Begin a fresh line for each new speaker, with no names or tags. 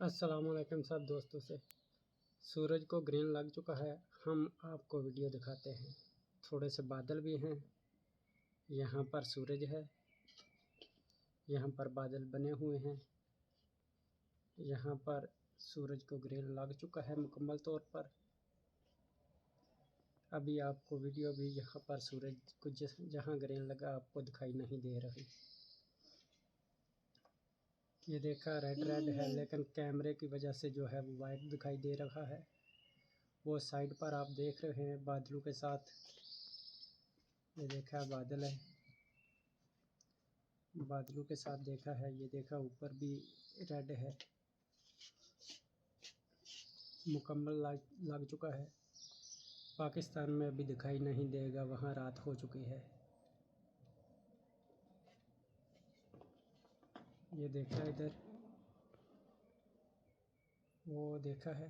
अस्सलाम वालेकुम सब दोस्तों से। सूरज को ग्रीन लग चुका है। हम आपको वीडियो दिखाते हैं। थोड़े से बादल भी हैं। यहाँ पर सूरज है, यहाँ पर बादल बने हुए हैं। यहाँ पर सूरज को ग्रीन लग चुका है मुकम्मल तौर पर। अभी आपको वीडियो भी यहाँ पर सूरज को जहाँ ग्रीन लगा आपको दिखाई नहीं दे रही। ये देखा रेड है, लेकिन कैमरे की वजह से जो है वो वाइट दिखाई दे रहा है। वो साइड पर आप देख रहे हैं बादलों के साथ। ये देखा बादल है, बादलों के साथ देखा है। ये देखा ऊपर भी रेड है, मुकम्मल लग चुका है। पाकिस्तान में अभी दिखाई नहीं देगा, वहाँ रात हो चुकी है। ये देखा इधर, वो देखा है।